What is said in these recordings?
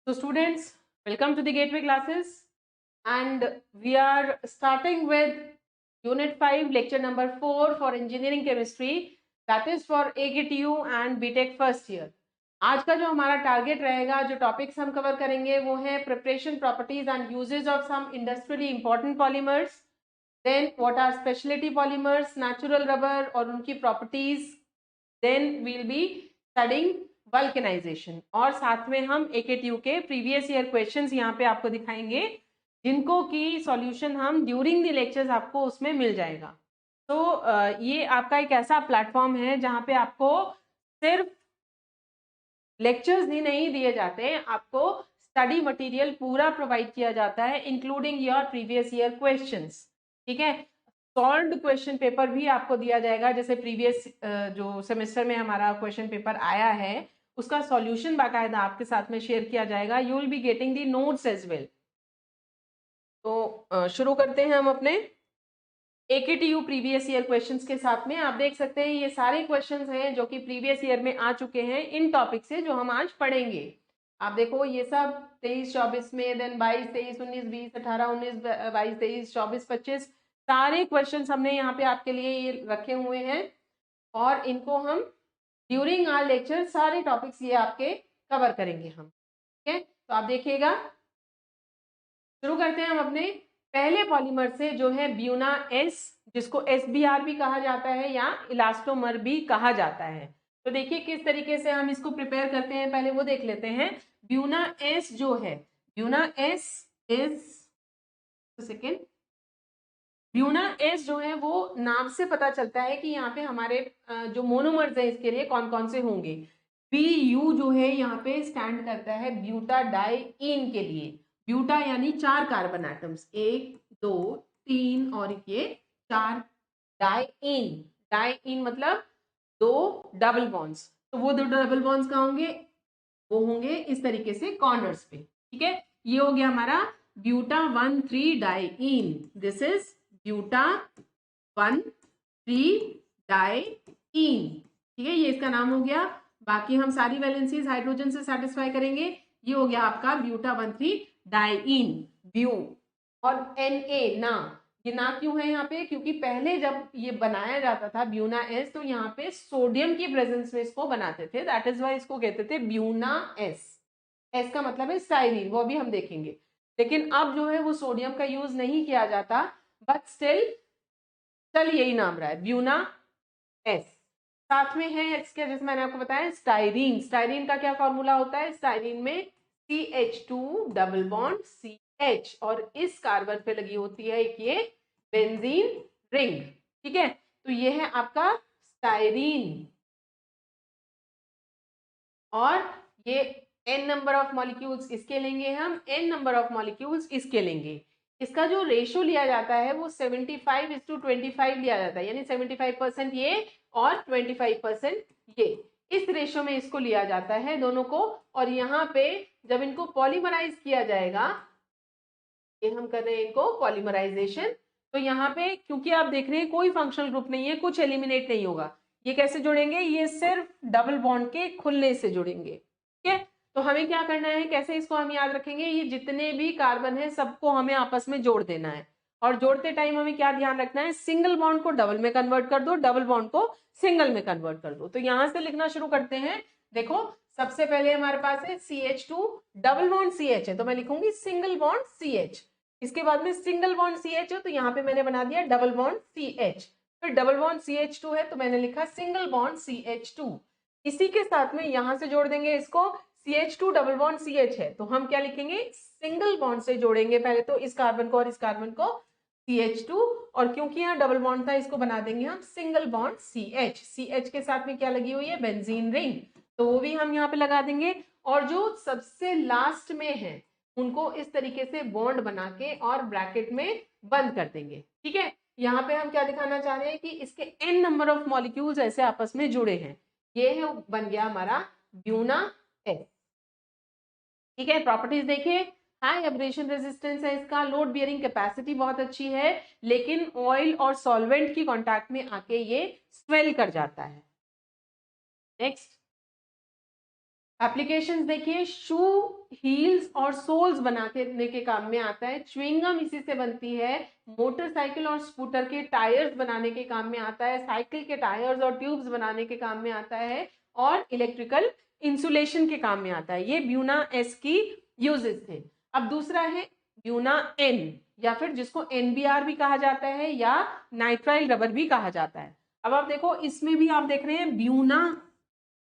So students, welcome to the Gateway classes, and we are starting with Unit 5, Lecture number 4 for Engineering Chemistry, that is for AKTU and BTech first year. आज का जो हमारा target रहेगा, जो topics हम cover करेंगे वो है preparation, properties and uses of some industrially important polymers, then what are speciality polymers, natural rubber और उनकी properties, then we'll be studying vulcanisation, और साथ में हम AKTU के प्रीवियस ईयर क्वेश्चंस यहाँ पे आपको दिखाएंगे जिनको की सॉल्यूशन हम ड्यूरिंग द लेक्चर्स आपको उसमें मिल जाएगा। तो ये आपका एक ऐसा प्लेटफॉर्म है जहाँ पे आपको सिर्फ लेक्चर्स ही नहीं दिए जाते, आपको स्टडी मटेरियल पूरा प्रोवाइड किया जाता है including your previous year questions. ठीक है, सॉल्व्ड क्वेश्चन पेपर भी आपको दिया जाएगा, जैसे प्रीवियस जो सेमेस्टर में हमारा क्वेश्चन पेपर आया है उसका सॉल्यूशन बाकायदा आपके साथ में शेयर किया जाएगा। You will be getting the notes as well. तो शुरू करते हैं हम अपने AKTU प्रीवियस ईयर क्वेश्चंस के साथ में। आप देख सकते हैं ये सारे क्वेश्चंस हैं जो कि प्रीवियस ईयर में आ चुके हैं इन टॉपिक से जो हम आज पढ़ेंगे। आप देखो ये सब 23-24 में, देन 22-23-19 20 18-19 22-23 24-25 सारे क्वेश्चंस हमने यहाँ पे आपके लिए ये रखे हुए हैं, और इनको हम ड्यूरिंग आवर लेक्चर सारे टॉपिक्स ये आपके कवर करेंगे हम। ठीक है, तो आप देखिएगा, शुरू करते हैं हम अपने पहले पॉलीमर से जो है ब्यूना एस, जिसको SBR भी कहा जाता है या इलास्टोमर भी कहा जाता है। तो देखिए किस तरीके से हम इसको प्रिपेयर करते हैं, पहले वो देख लेते हैं। ब्यूना एस जो है, Buena S is second, Buena S जो है वो नाम से पता चलता है कि यहाँ पे हमारे जो मोनोमर्स है इसके लिए कौन कौन से होंगे। BU जो है यहाँ पे स्टैंड करता है ब्यूटाडाइईन के लिए। ब्यूटा यानी 4 कार्बन एटम्स, 1 2 3 और ये 4। डाइईन, डाइईन मतलब 2 डबल बॉन्ड्स, तो वो 2 डबल बॉन्ड्स कहाँ होंगे, वो होंगे इस तरीके से कॉर्नर्स पे। ठीक है, ये हो गया हमारा buta 1,3 diene, this is buta 1,3 diene. ठीक है, ये इसका नाम हो गया। बाकी हम सारी वैलेंसीज हाइड्रोजन से सेटिस्फाई करेंगे। ये हो गया आपका ब्यूटा 1,3 डाइईन, ब्यू। और Na ना, ये ना क्यों है यहाँ पे, क्योंकि पहले जब ये बनाया जाता था ब्यूना एस तो यहाँ पे सोडियम की प्रेजेंस में इसको बनाते थे, दैट इज वाई इसको कहते थे ब्यूना एस। एस का मतलब है स्टाइरीन, वो भी हम देखेंगे। लेकिन अब जो है वो सोडियम का यूज नहीं किया जाता, बट स्टिल चल यही नाम रहा है ब्यूना एस। साथ में है इसके, जैसे मैंने आपको बताया स्टाइरीन। स्टाइरीन का क्या फॉर्मूला होता है, स्टाइरीन में CH2 डबल बॉन्ड CH, और इस कार्बन पे लगी होती है एक ये बेंजीन रिंग। ठीक है, तो ये है आपका स्टाइरीन, और ये n नंबर ऑफ मॉलिक्यूल्स इसके लेंगे हम, n नंबर ऑफ मॉलिक्यूल्स इसके लेंगे। इसका जो रेशो लिया जाता है वो 75:25 लिया जाता है, यानी 75% ये और 25% ये, इस रेशो में इसको लिया जाता है दोनों को। और यहाँ पे जब इनको पॉलीमराइज किया जाएगा, ये हम कर रहे हैं इनको पॉलीमराइजेशन, तो यहाँ पे क्योंकि आप देख रहे हैं कोई फंक्शनल ग्रुप नहीं है, कुछ एलिमिनेट नहीं होगा। ये कैसे जुड़ेंगे, ये सिर्फ डबल बॉन्ड के खुलने से जुड़ेंगे। ठीक है, तो हमें क्या करना है, कैसे इसको हम याद रखेंगे, ये जितने भी कार्बन है सबको हमें आपस में जोड़ देना है। और जोड़ते टाइम हमें क्या ध्यान रखना है, सिंगल बॉन्ड को डबल में कन्वर्ट कर दो, डबल बॉन्ड को सिंगल में कन्वर्ट कर दो। तो यहां से लिखना शुरू करते हैं। देखो सबसे पहले हमारे पास है CH2 डबल बॉन्ड CH है, तो मैं लिखूंगी सिंगल बॉन्ड CH। इसके बाद में सिंगल बॉन्ड CH है, तो यहाँ पे मैंने बना दिया डबल बॉन्ड CH। फिर डबल बॉन्ड CH2 है, तो मैंने लिखा सिंगल बॉन्ड CH2। इसी के साथ में यहां से जोड़ देंगे इसको, CH2 डबल बॉन्ड CH है, तो हम क्या लिखेंगे, सिंगल बॉन्ड से जोड़ेंगे पहले तो इस कार्बन को और इस कार्बन को, CH2, और क्योंकि यहाँ डबल बॉन्ड था इसको बना देंगे हम सिंगल बॉन्ड CH। CH के साथ में क्या लगी हुई है, बेंजीन रिंग, तो वो भी हम यहाँ पे लगा देंगे। और जो सबसे लास्ट में है उनको इस तरीके से बॉन्ड बना के और ब्रैकेट में बंद कर देंगे। ठीक है, यहाँ पे हम क्या दिखाना चाह रहे हैं कि इसके n नंबर ऑफ मॉलिक्यूल्स ऐसे आपस में जुड़े हैं। ये है, बन गया हमारा ब्यूना एस। ठीक है, प्रॉपर्टीज देखिए, हाई एब्रेशन रेजिस्टेंस है इसका, लोड बियरिंग कैपेसिटी बहुत अच्छी है, लेकिन ऑयल और सॉल्वेंट की कांटेक्ट में आके ये स्वेल कर जाता है। नेक्स्ट, एप्लीकेशंस देखिए, शू, हील्स और सोल्स बनाने के काम में आता है। च्युइंगम इसी से बनती है। मोटरसाइकिल और स्कूटर के टायर्स बनाने के काम में आता है। साइकिल के टायर्स और ट्यूब्स बनाने के काम में आता है। और इलेक्ट्रिकल इंसुलेशन के काम में आता है। ये ब्यूना एस की यूजेस थे। अब दूसरा है ब्यूना एन, या फिर जिसको एनबीआर भी कहा जाता है या नाइट्राइल रबर भी कहा जाता है। अब आप देखो, इसमें भी आप देख रहे हैं ब्यूना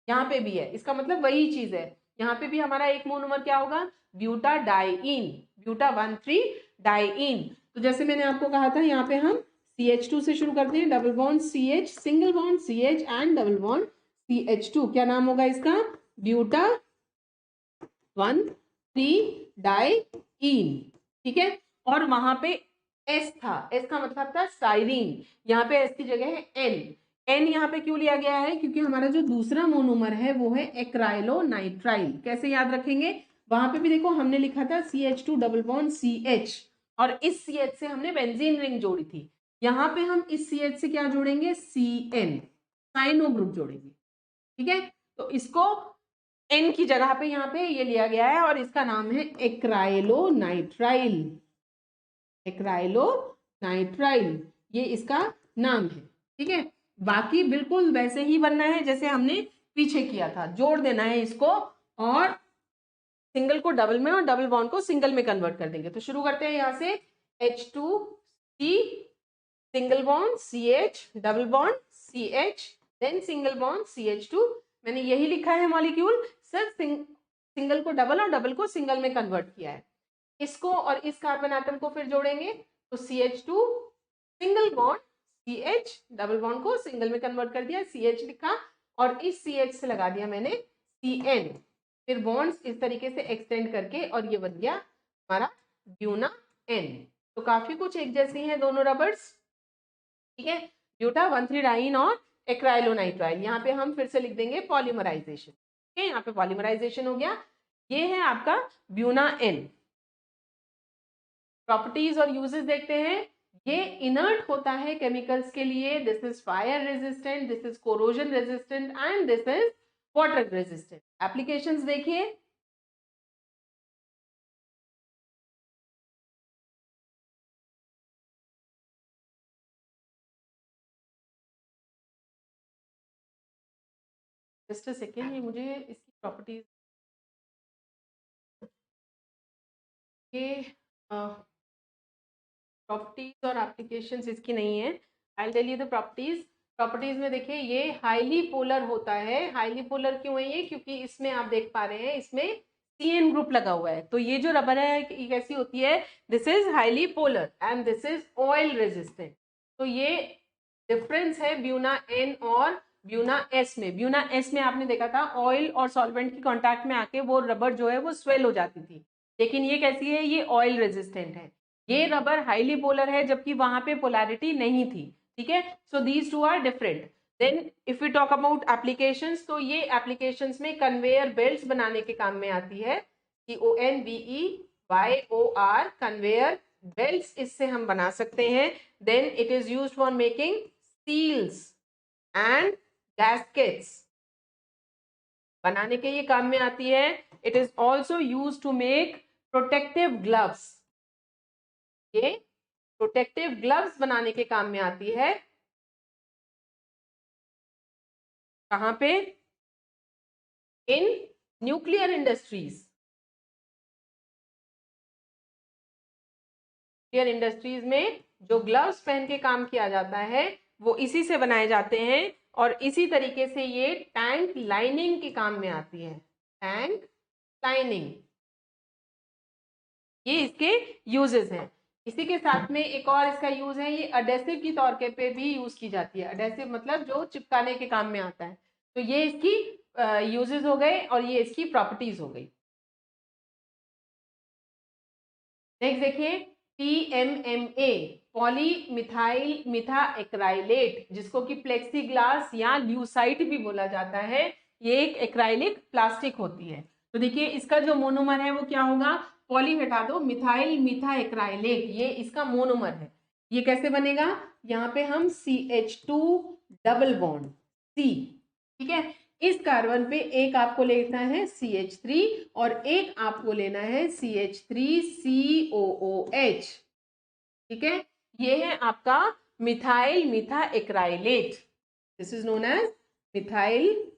यहाँ पे भी है, इसका मतलब वही चीज है। यहाँ पे भी हमारा एक मोनोमर क्या होगा, ब्यूटाडाइइन, ब्यूटा 1,3 डाइइन। तो जैसे मैंने आपको कहा था, यहाँ पे हम CH2 से शुरू करते हैं, double bond CH, single bond CH and double bond CH2। क्या नाम होगा इसका, ब्यूटा 1,3 डाइइन। ठीक है, और वहां पे S था, S का मतलब था स्टाइरीन, यहाँ पे S की जगह है N। एन यहाँ पे क्यों लिया गया है, क्योंकि हमारा जो दूसरा मोनोमर है वो है एक्राइलोनाइट्राइल। कैसे याद रखेंगे, वहां पे भी देखो हमने लिखा था CH2 डबल बॉन्ड CH, और इस CH से हमने बेंजीन रिंग जोड़ी थी। यहाँ पे हम इस CH से क्या जोड़ेंगे, CN, साइनो ग्रुप जोड़ेंगे। ठीक है, तो इसको N की जगह पे यहाँ पे ये लिया गया है, और इसका नाम है एक्राइलोनाइट्राइल। एक्राइलोनाइट्राइल, ये इसका नाम है। ठीक है, बाकी बिल्कुल वैसे ही बनना है जैसे हमने पीछे किया था, जोड़ देना है इसको, और सिंगल को डबल में और डबल बॉन्ड को सिंगल में कन्वर्ट कर देंगे। तो शुरू करते हैं यहाँ से, H2C, single bond CH, double bond CH, then single bond CH2। मैंने यही लिखा है मॉलिक्यूल, सर सिंगल को डबल और डबल को सिंगल में कन्वर्ट किया है। इसको और इस कार्बन एटम को फिर जोड़ेंगे, तो CH2 single bond CH, double bond को सिंगल में कन्वर्ट कर दिया, CH लिखा, और इस CH से लगा दिया मैंने CN। फिर बॉन्ड्स इस तरीके से एक्सटेंड करके, और ये बन गया हमारा ब्यूना N। तो काफी कुछ एक जैसी हैं दोनों रबर्स। ठीक है, ब्यूटा 1,3 डाइन और एक्राइलोनाइट्राइल। यहाँ पे हम फिर से लिख देंगे पॉलीमराइजेशन। ठीक है, यहाँ पे पॉलीमराइजेशन हो गया। ये है आपका ब्यूना N। प्रॉपर्टीज और यूजेस देखते हैं। ये इनर्ट होता है केमिकल्स के लिए, this is fire resistant, this is corrosion resistant and this is water resistant. Applications देखिए, जस्ट अ सेकेंड, ये मुझे इसकी प्रॉपर्टीज, ये प्रॉपर्टीज और एप्लीकेशंस इसकी नहीं है। I tell you the properties. Properties में देखिए, ये हाईली पोलर होता है। हाईली पोलर क्यों है ये, क्योंकि इसमें आप देख पा रहे हैं, इसमें CN ग्रुप लगा हुआ है। तो ये जो रबर है ये कैसी होती है, this is highly polar and this is oil resistant. तो ये डिफरेंस है ब्यूना N और ब्यूना S में। ब्यूना S में आपने देखा था, ऑयल और सॉल्वेंट की कांटेक्ट में आके वो रबर जो है वो स्वेल हो जाती थी, लेकिन ये कैसी है, ये ऑयल रेजिस्टेंट है। ये रबर हाईली पोलर है, जबकि वहां पे पोलैरिटी नहीं थी। ठीक है, so these two are different. Then if you talk about applications, तो ये एप्लीकेशंस में कन्वेयर बेल्ट्स बनाने के काम में आती है। CONVEYOR, कन्वेयर बेल्ट्स इससे हम बना सकते हैं। Then it is used for making seals and gaskets, बनाने के ये काम में आती है। It is also used to make protective gloves, ये प्रोटेक्टिव ग्लव्स बनाने के काम में आती है। कहां पे, in nuclear industries. Nuclear industries में जो ग्लव्स पहन के काम किया जाता है वो इसी से बनाए जाते हैं, और इसी तरीके से ये टैंक लाइनिंग के काम में आती है। टैंक लाइनिंग, ये इसके यूजेस हैं। इसी के साथ में एक और इसका यूज है, ये अडेसिव की तौर पे भी यूज की जाती है। अडेसिव मतलब जो चिपकाने के काम में आता है। तो ये इसकी यूजेस हो गए, और ये इसकी प्रॉपर्टीज हो गई। नेक्स्ट देखिए, PMMA, पॉली मिथाइल मिथा एक्राइलेट, जिसको कि प्लेक्सी ग्लास या ल्यूसाइट भी बोला जाता है। ये एक एक्राइलिक प्लास्टिक होती है। तो देखिए, इसका जो मोनोमर है वो क्या होगा, पॉली हटा दो, मिथाइल मिथा एक्राइलेट, ये इसका मोनोमर है। ये कैसे बनेगा, यहाँ पे हम CH2 डबल बॉन्ड C, ठीक है, इस कार्बन पे एक आपको लेना है CH3 और एक आपको लेना है CH3COOH। ठीक है, ये है आपका methyl metha acrylate. This is known as methyl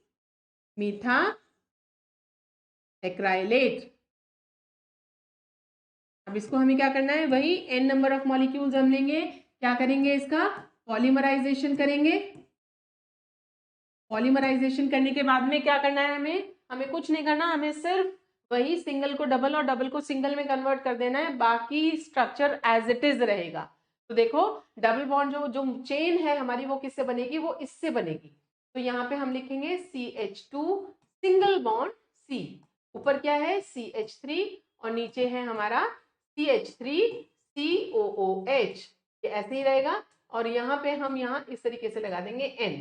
metha acrylate. अब इसको हमें क्या करना है, वही n नंबर ऑफ मॉलिक्यूल्स हम लेंगे, क्या करेंगे, इसका पॉलीमराइजेशन करेंगे। पॉलीमराइजेशन करने के बाद में क्या करना है, हमें कुछ नहीं करना, हमें सिर्फ वही सिंगल को डबल और डबल को सिंगल में कन्वर्ट कर देना है, बाकी स्ट्रक्चर एज इट इज रहेगा। तो देखो डबल बॉन्ड जो चेन है हमारी वो किससे बनेगी, वो इससे बनेगी। तो यहाँ पे हम लिखेंगे CH2 सिंगल बॉन्ड C, ऊपर क्या है CH3 और नीचे है हमारा CH3COOH, ये ऐसे ही रहेगा। और यहाँ पे हम यहाँ इस तरीके से लगा देंगे N,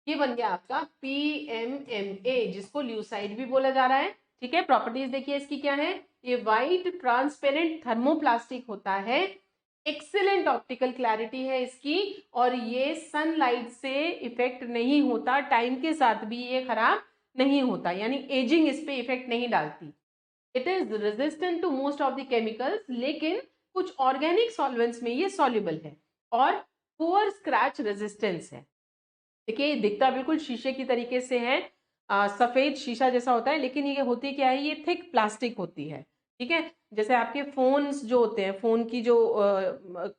ये बन गया आपका PMMA, जिसको ल्यूसाइड भी बोला जा रहा है। ठीक है, प्रॉपर्टीज देखिए इसकी क्या है, ये वाइट ट्रांसपेरेंट थर्मोप्लास्टिक होता है, एक्सीलेंट ऑप्टिकल क्लैरिटी है इसकी, और ये सनलाइट से इफेक्ट नहीं होता, टाइम के साथ भी ये खराब नहीं होता, यानी एजिंग इस पे इफेक्ट नहीं डालती। It is resistant to most of the chemicals, लेकिन कुछ ऑर्गेनिक सॉल्वेंट्स में ये सॉल्युबल है, और पुअर स्क्रैच रेजिस्टेंस है। देखिए दिखता बिल्कुल शीशे की तरीके से है, सफेद शीशा जैसा होता है, लेकिन ये होती क्या है, ये थिक प्लास्टिक होती है। ठीक है, जैसे आपके फोन्स जो होते हैं, फोन की जो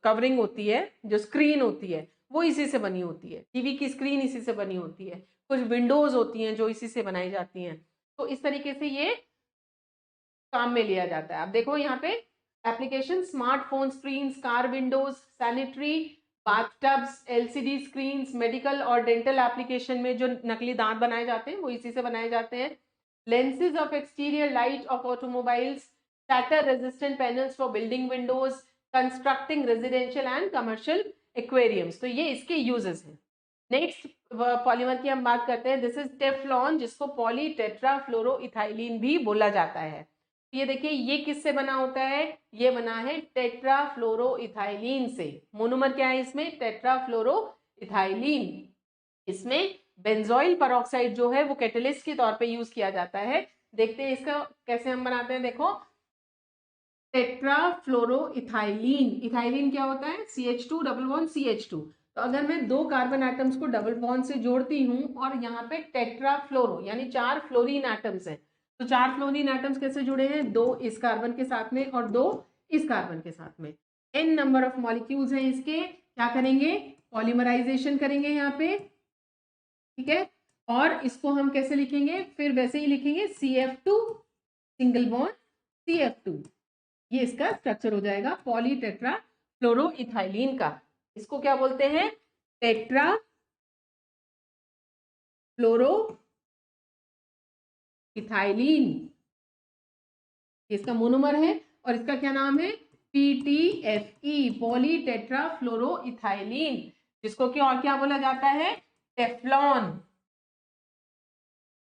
कवरिंग होती है, जो स्क्रीन होती है, वो इसी से बनी होती है, टीवी की स्क्रीन इसी से बनी होती है, कुछ विंडोज होती हैं जो इसी से बनाई जाती हैं। तो इस तरीके से ये काम में लिया जाता है। अब देखो यहाँ पे application, smartphone screen, car windows, sanitary, bathtubs, LCD screens, medical और डेंटल एप्लीकेशन में जो नकली दांत बनाए जाते हैं वो इसी से बनाए जाते हैं। Lenses of exterior light of automobiles, shatter resistant panels for building Windows, constructing residential and commercial aquariums. तो ये इसके यूजेस हैं। नेक्स्ट पॉलीमर की हम बात करते हैं, दिस इज टेफ्लॉन, जिसको पॉली टेट्राफ्लोरोइथाइलिन भी बोला जाता है। ये देखिए ये किससे बना होता है, ये बना है टेट्राफ्लोरोइथाइलिन से। मोनोमर क्या है इसमें, टेट्राफ्लोरोइथाइलिन। इसमें बेंजोइल पेरोक्साइड जो है वो कैटलिस्ट के तौर पे यूज किया जाता है। देखते हैं इसका कैसे हम बनाते हैं। देखो टेट्राफ्लोरोइथाइलिन, इथाइलिन क्या होता है, CH2 डबल बॉन्ड CH2। तो अगर मैं दो कार्बन एटम्स को डबल बॉन्ड से जोड़ती हूँ और यहाँ पे टेट्राफ्लोरो यानी 4 फ्लोरीन एटम्स हैं, तो 4 फ्लोरीन एटम्स कैसे जुड़े हैं, 2 इस कार्बन के साथ में और 2 इस कार्बन के साथ में। n नंबर ऑफ मॉलिक्यूल्स हैं इसके, क्या करेंगे, पॉलीमराइजेशन करेंगे यहाँ पे। ठीक है, और इसको हम कैसे लिखेंगे, फिर वैसे ही लिखेंगे CF2 सिंगल बॉन्ड CF2, ये इसका स्ट्रक्चर हो जाएगा पॉली टेट्रा फ्लोरोइथाइलिन का। इसको क्या बोलते हैं, टेट्रा फ्लोरोइथाइलिन, इसका मोनोमर है, और इसका क्या नाम है, PTFE, पॉली टेट्रा फ्लोरोइथाइलिन, जिसको कि और क्या बोला जाता है, टेफ्लॉन।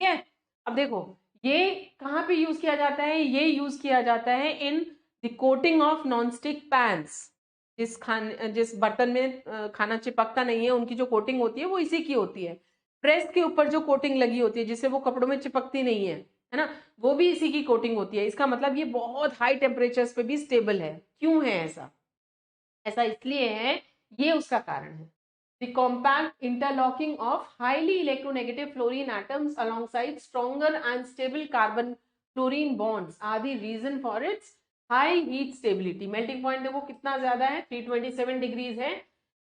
ठीक है, अब देखो ये कहाँ पे यूज किया जाता है, ये यूज किया जाता है in the coating of nonstick pans. जिस बर्तन में खाना चिपकता नहीं है उनकी जो कोटिंग होती है वो इसी की होती है। प्रेस के ऊपर जो कोटिंग लगी होती है जिससे वो कपड़ों में चिपकती नहीं है ना, वो भी इसी की कोटिंग होती है। इसका मतलब ये बहुत हाई टेम्परेचर्स पे भी स्टेबल है। क्यों है ऐसा, ऐसा इसलिए है, ये उसका कारण है। The compact interlocking of highly electronegative fluorine atoms alongside stronger and stable carbon fluorine bonds are the reason for its high heat stability. Melting point देखो कितना ज्यादा है, 327 डिग्रीज है।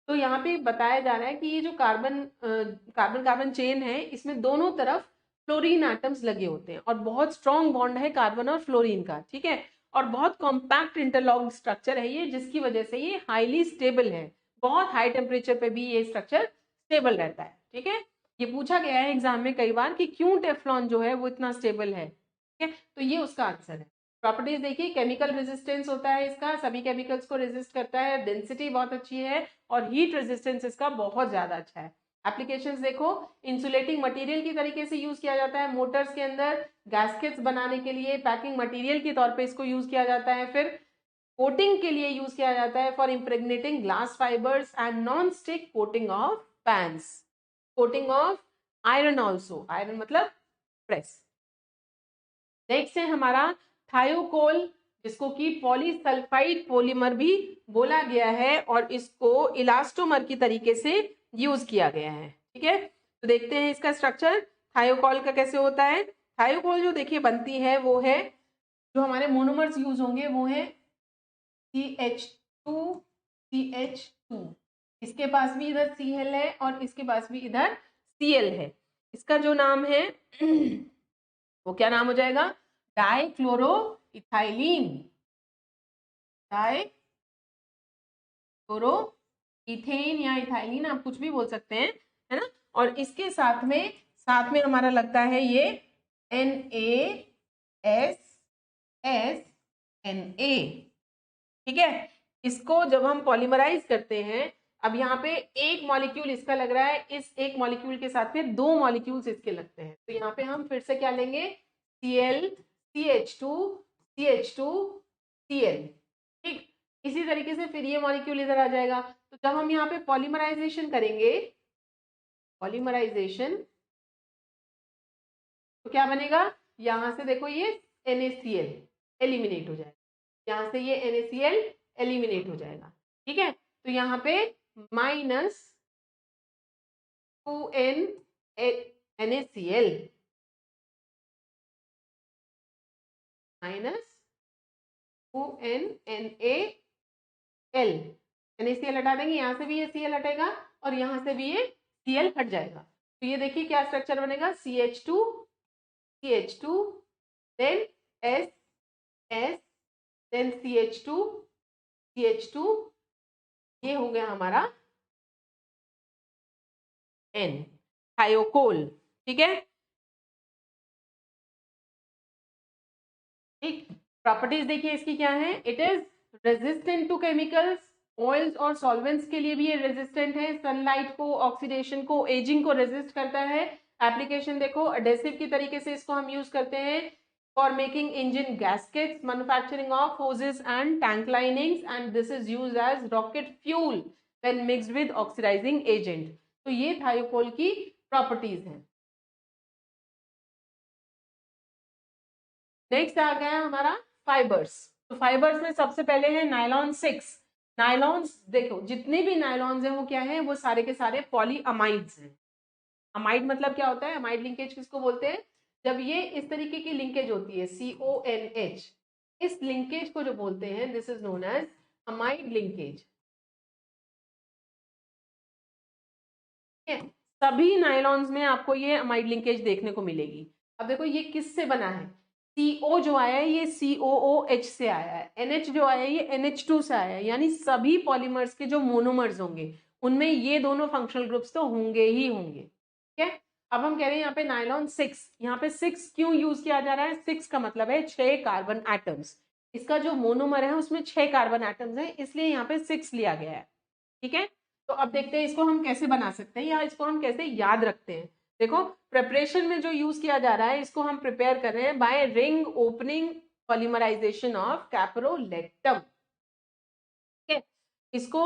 तो यहाँ पे बताया जा रहा है कि ये जो कार्बन चेन है इसमें दोनों तरफ फ्लोरीन एटम्स लगे होते हैं और बहुत स्ट्रॉन्ग बॉन्ड है कार्बन और फ्लोरीन का। ठीक है, और बहुत कॉम्पैक्ट इंटरलॉक्ड स्ट्रक्चर है ये, जिसकी वजह से ये हाईली स्टेबल है, बहुत हाई टेम्परेचर पे भी ये स्ट्रक्चर स्टेबल रहता है। ठीक है, ये पूछा गया है एग्जाम में कई बार कि क्यों टेफ्लॉन जो है वो इतना स्टेबल है। ठीक है, तो ये उसका आंसर है। प्रॉपर्टीज देखिए, केमिकल रेजिस्टेंस होता है इसका, सभी केमिकल्स को रेजिस्ट करता है, डेंसिटी बहुत अच्छी है, और हीट रेजिस्टेंस इसका बहुत ज्यादा अच्छा है। एप्लीकेशंस देखो, इंसुलेटिंग मटेरियल की तरीके से यूज किया जाता है मोटर्स के अंदर, गैस्केट्स बनाने के लिए पैकिंग मटेरियल के तौर पे इसको यूज किया जाता है, फिर कोटिंग के लिए यूज किया जाता है for impregnating glass fibres and non stick coating of pans, coating of iron also, iron मतलब प्रेस। नेक्स्ट है हमारा थायोकोल, जिसको कि पॉलीसल्फाइड पॉलीमर भी बोला गया है और इसको इलास्टोमर की तरीके से यूज किया गया है। ठीक है, तो देखते हैं इसका स्ट्रक्चर थायोकोल का कैसे होता है। थायोकोल जो देखिए बनती है वो है, जो हमारे मोनोमर्स यूज होंगे वो है CH2 CH2, इसके पास भी इधर Cl है और इसके पास भी इधर Cl है। इसका जो नाम है वो क्या नाम हो जाएगा, डाइक्लोरो इथाइलिन, डाइक्लोरो इथेन या इथाइलिन आप कुछ भी बोल सकते हैं, है ना। और इसके साथ में हमारा लगता है ये NaSSNA। ठीक है, इसको जब हम पॉलीमराइज करते हैं, अब यहाँ पे एक मॉलिक्यूल इसका लग रहा है, इस एक मॉलिक्यूल के साथ में दो मॉलिक्यूल्स इसके लगते हैं, तो यहाँ पे हम फिर से क्या लेंगे, Cl CH2 CH2 Cl। ठीक, इसी तरीके से फिर ये मॉलिक्यूल इधर आ जाएगा। तो जब हम यहाँ पे पॉलीमराइजेशन करेंगे, पॉलीमराइजेशन, तो क्या बनेगा, यहां से देखो ये NaCl एलिमिनेट हो जाएगा, यहां से ये NaCl एलिमिनेट हो जाएगा। ठीक है, तो यहाँ पे -2n NaCl -2n NaL, NaCl हटा देंगे, यहाँ से भी ये Cl हटेगा और यहाँ से भी ये Cl हट जाएगा। तो ये देखिए क्या स्ट्रक्चर बनेगा, CH2 CH2 then S S then CH2 CH2, ये हो गया हमारा N, थायोकोल। ठीक है, ठीक, प्रॉपर्टीज देखिए इसकी क्या है, it is resistant to chemicals, oils और सॉल्वेंट्स के लिए भी ये रेजिस्टेंट है, सनलाइट को, ऑक्सीडेशन को, एजिंग को रेजिस्ट करता है। एप्लीकेशन देखो, अडेसिव की तरीके से इसको हम यूज करते हैं for making engine gaskets, manufacturing of hoses and tank linings, and this is used as rocket fuel when mixed with oxidising agent. तो ये थायोकोल की प्रॉपर्टीज हैं। नेक्स्ट आ गया हमारा फाइबर्स। तो फाइबर्स में सबसे पहले है नायलॉन 6। नायलॉन्स देखो, जितने भी नायलॉन्स हैं वो क्या है, वो सारे के सारे पॉलीअमाइड्स हैं। अमाइड मतलब क्या होता है, अमाइड लिंकेज किसको बोलते हैं, जब ये इस तरीके की लिंकेज होती है CONH, इस लिंकेज को जो बोलते हैं this is known as amide linkage. सभी नायलॉन्स में आपको ये अमाइड लिंकेज देखने को मिलेगी। अब देखो ये किससे बना है, CO जो आया है ये COOH से आया है, NH जो आया है ये NH2 से आया है, यानी सभी पॉलीमर्स के जो मोनोमर्स होंगे उनमें ये दोनों फंक्शनल ग्रुप्स तो होंगे ही होंगे। ठीक है, अब हम कह रहे हैं यहाँ पे नायलॉन 6, यहाँ पे 6 क्यों यूज किया जा रहा है, 6 का मतलब है 6 कार्बन एटम्स, इसका जो मोनोमर है उसमें 6 कार्बन एटम्स है, इसलिए यहाँ पे 6 लिया गया है। ठीक है, तो अब देखते हैं इसको हम कैसे बना सकते हैं या इसको हम कैसे याद रखते हैं। देखो, प्रिपरेशन में जो यूज किया जा रहा है इसको हम प्रिपेयर कर रहे हैं by ring opening polymerization of caprolactam. ठीक है, इसको